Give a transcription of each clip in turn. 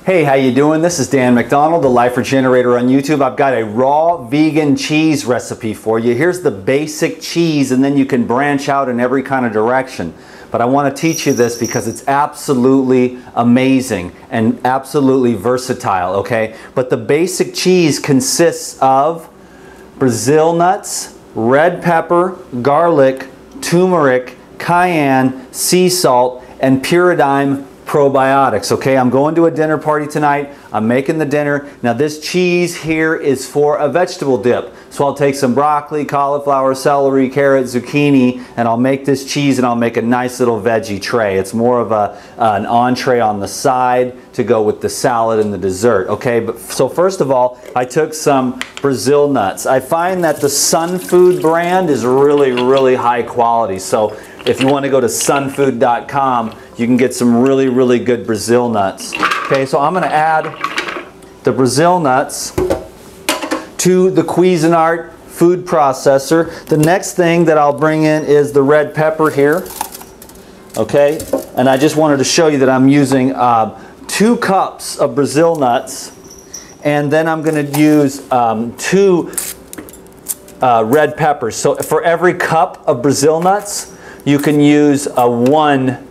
Hey, how you doing? This is Dan McDonald, the Life Regenerator on YouTube. I've got a raw vegan cheese recipe for you. Here's the basic cheese, and then you can branch out in every kind of direction. But I want to teach you this because it's absolutely amazing and absolutely versatile, okay? But the basic cheese consists of Brazil nuts, red pepper, garlic, turmeric, cayenne, sea salt, and Pyridime probiotics. Okay, I'm going to a dinner party tonight. I'm making the dinner. Now this cheese here is for a vegetable dip. So I'll take some broccoli, cauliflower, celery, carrot, zucchini, and I'll make this cheese and I'll make a nice little veggie tray. It's more of an entree on the side to go with the salad and the dessert. Okay, but so first of all, I took some Brazil nuts. I find that the Sun Food brand is really high quality. So if you want to go to sunfood.com, you can get some really good Brazil nuts. Okay, so I'm going to add the Brazil nuts to the Cuisinart food processor. The next thing that I'll bring in is the red pepper here. Okay, and I just wanted to show you that I'm using 2 cups of Brazil nuts, and then I'm going to use 2 red peppers. So for every cup of Brazil nuts, you can use a 1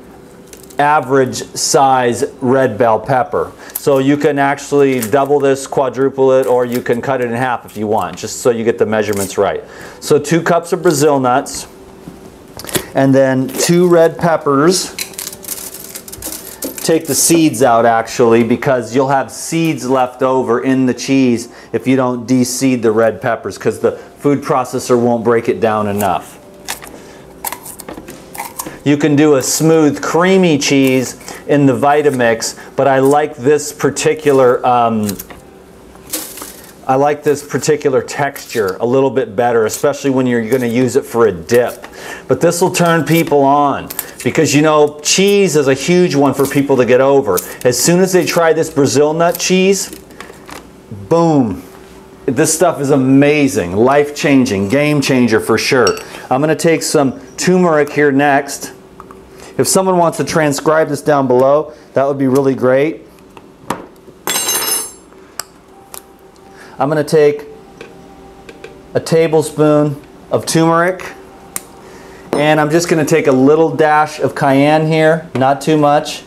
average size red bell pepper. So you can actually double this, quadruple it, or you can cut it in half if you want, just so you get the measurements right. So 2 cups of Brazil nuts, and then 2 red peppers. Take the seeds out actually, because you'll have seeds left over in the cheese if you don't de-seed the red peppers, because the food processor won't break it down enough. You can do a smooth, creamy cheese in the Vitamix, but I like this particular texture a little bit better, especially when you're going to use it for a dip. But this will turn people on, because you know cheese is a huge one for people to get over. As soon as they try this Brazil nut cheese, boom. This stuff is amazing, life-changing, game changer for sure. I'm going to take some turmeric here next. If someone wants to transcribe this down below, that would be really great. I'm going to take a tablespoon of turmeric, and I'm just going to take a little dash of cayenne here, not too much,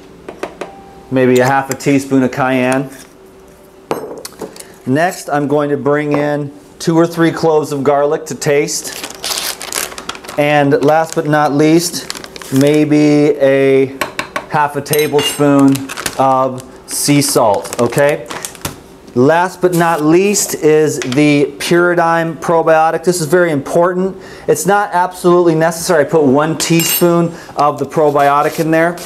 maybe a half a teaspoon of cayenne. Next, I'm going to bring in 2 or 3 cloves of garlic to taste. And last but not least, maybe a half a tablespoon of sea salt, okay? Last but not least is the Pyridime probiotic. This is very important. It's not absolutely necessary. I put 1 teaspoon of the probiotic in there.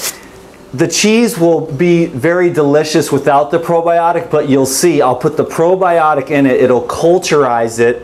The cheese will be very delicious without the probiotic, but you'll see I'll put the probiotic in it. It'll culturize it.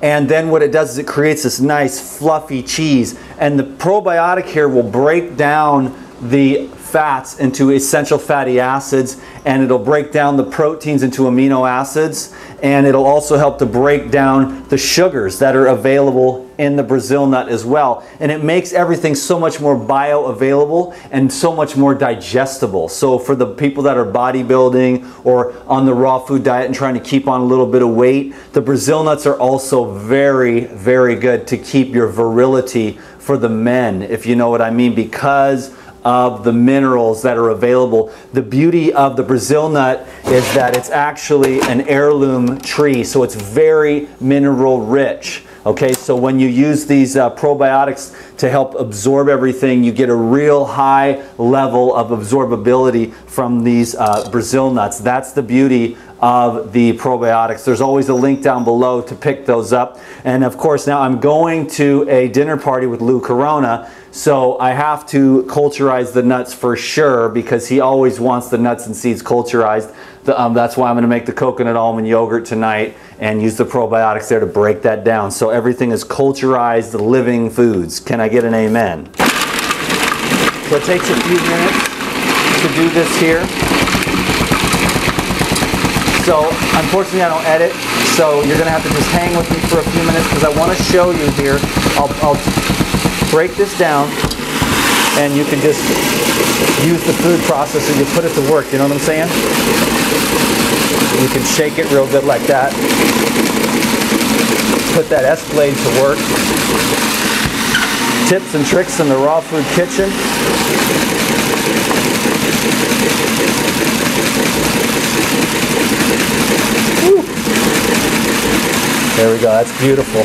And then what it does is it creates this nice fluffy cheese. And the probiotic here will break down the fats into essential fatty acids, and it'll break down the proteins into amino acids, and it'll also help to break down the sugars that are available in the Brazil nut as well. And it makes everything so much more bioavailable and so much more digestible. So for the people that are bodybuilding or on the raw food diet and trying to keep on a little bit of weight, the Brazil nuts are also very good to keep your virility for the men, if you know what I mean, because of the minerals that are available. The beauty of the Brazil nut is that it's actually an heirloom tree, so it's very mineral rich. Okay, so when you use these probiotics to help absorb everything, you get a real high level of absorbability from these Brazil nuts. That's the beauty of the probiotics. There's always a link down below to pick those up. And of course, now I'm going to a dinner party with Lou Corona, so I have to culturize the nuts for sure, because he always wants the nuts and seeds culturized. That's why I'm going to make the coconut almond yogurt tonight and use the probiotics there to break that down. So everything is culturized living foods. Can I get an amen? So it takes a few minutes to do this here. So unfortunately I don't edit, so you're going to have to just hang with me for a few minutes, because I want to show you here. I'll break this down, and you can just use the food processor, you put it to work, you know what I'm saying? You can shake it real good like that. Put that S-blade to work. Tips and tricks in the raw food kitchen. Woo. There we go, that's beautiful.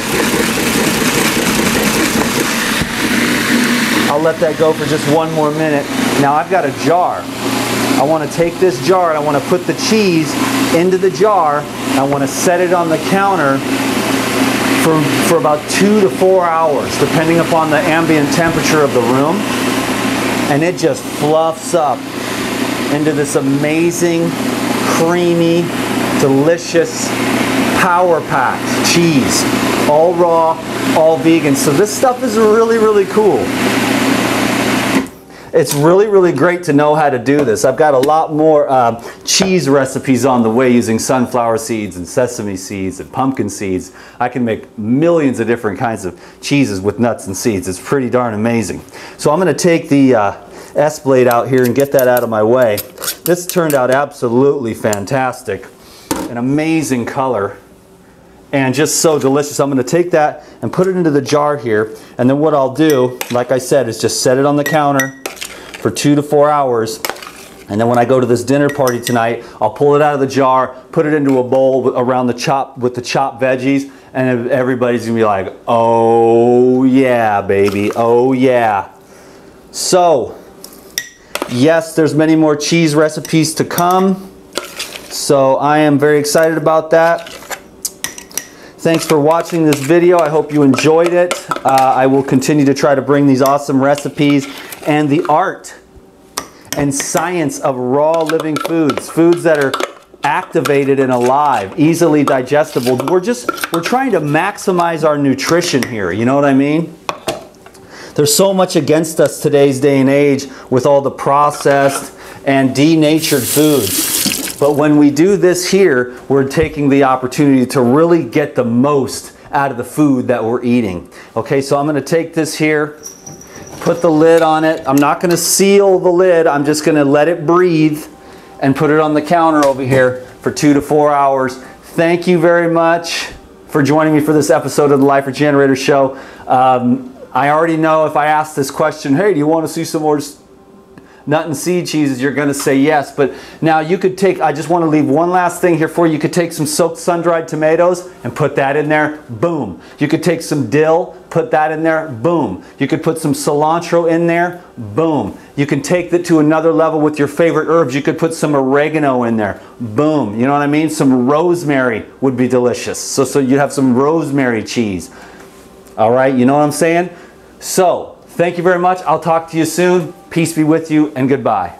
I'll let that go for just one more minute. Now I've got a jar. I want to take this jar and I want to put the cheese into the jar. I want to set it on the counter for about 2 to 4 hours, depending upon the ambient temperature of the room. And it just fluffs up into this amazing, creamy, delicious, power-packed cheese. All raw, all vegan. So this stuff is really, really cool. It's really, really great to know how to do this. I've got a lot more cheese recipes on the way using sunflower seeds and sesame seeds and pumpkin seeds. I can make millions of different kinds of cheeses with nuts and seeds. It's pretty darn amazing. So I'm going to take the S-blade out here and get that out of my way. This turned out absolutely fantastic. An amazing color. And just so delicious. I'm going to take that and put it into the jar here. And then what I'll do, like I said, is just set it on the counter for 2 to 4 hours. And then when I go to this dinner party tonight, I'll pull it out of the jar, put it into a bowl around the chopped veggies, and everybody's gonna be like, oh yeah, baby, oh yeah. So, yes, there's many more cheese recipes to come. So I am very excited about that. Thanks for watching this video. I hope you enjoyed it. I will continue to try to bring these awesome recipes and the art and science of raw living foods, foods that are activated and alive, easily digestible. We're trying to maximize our nutrition here, you know what I mean? There's so much against us today's day and age with all the processed and denatured foods. But when we do this here, we're taking the opportunity to really get the most out of the food that we're eating. Okay, so I'm going to take this here, put the lid on it. I'm not going to seal the lid. I'm just going to let it breathe and put it on the counter over here for 2 to 4 hours. Thank you very much for joining me for this episode of the Life Regenerator Show. I already know if I ask this question, hey, do you want to see some more nut and seed cheeses, you're going to say yes. But now you could take, I just want to leave one last thing here for you. You could take some soaked sun-dried tomatoes and put that in there, boom. You could take some dill, put that in there, boom. You could put some cilantro in there, boom. You can take that to another level with your favorite herbs. You could put some oregano in there, boom. You know what I mean? Some rosemary would be delicious. So you'd have some rosemary cheese. All right, you know what I'm saying? So, thank you very much. I'll talk to you soon. Peace be with you and goodbye.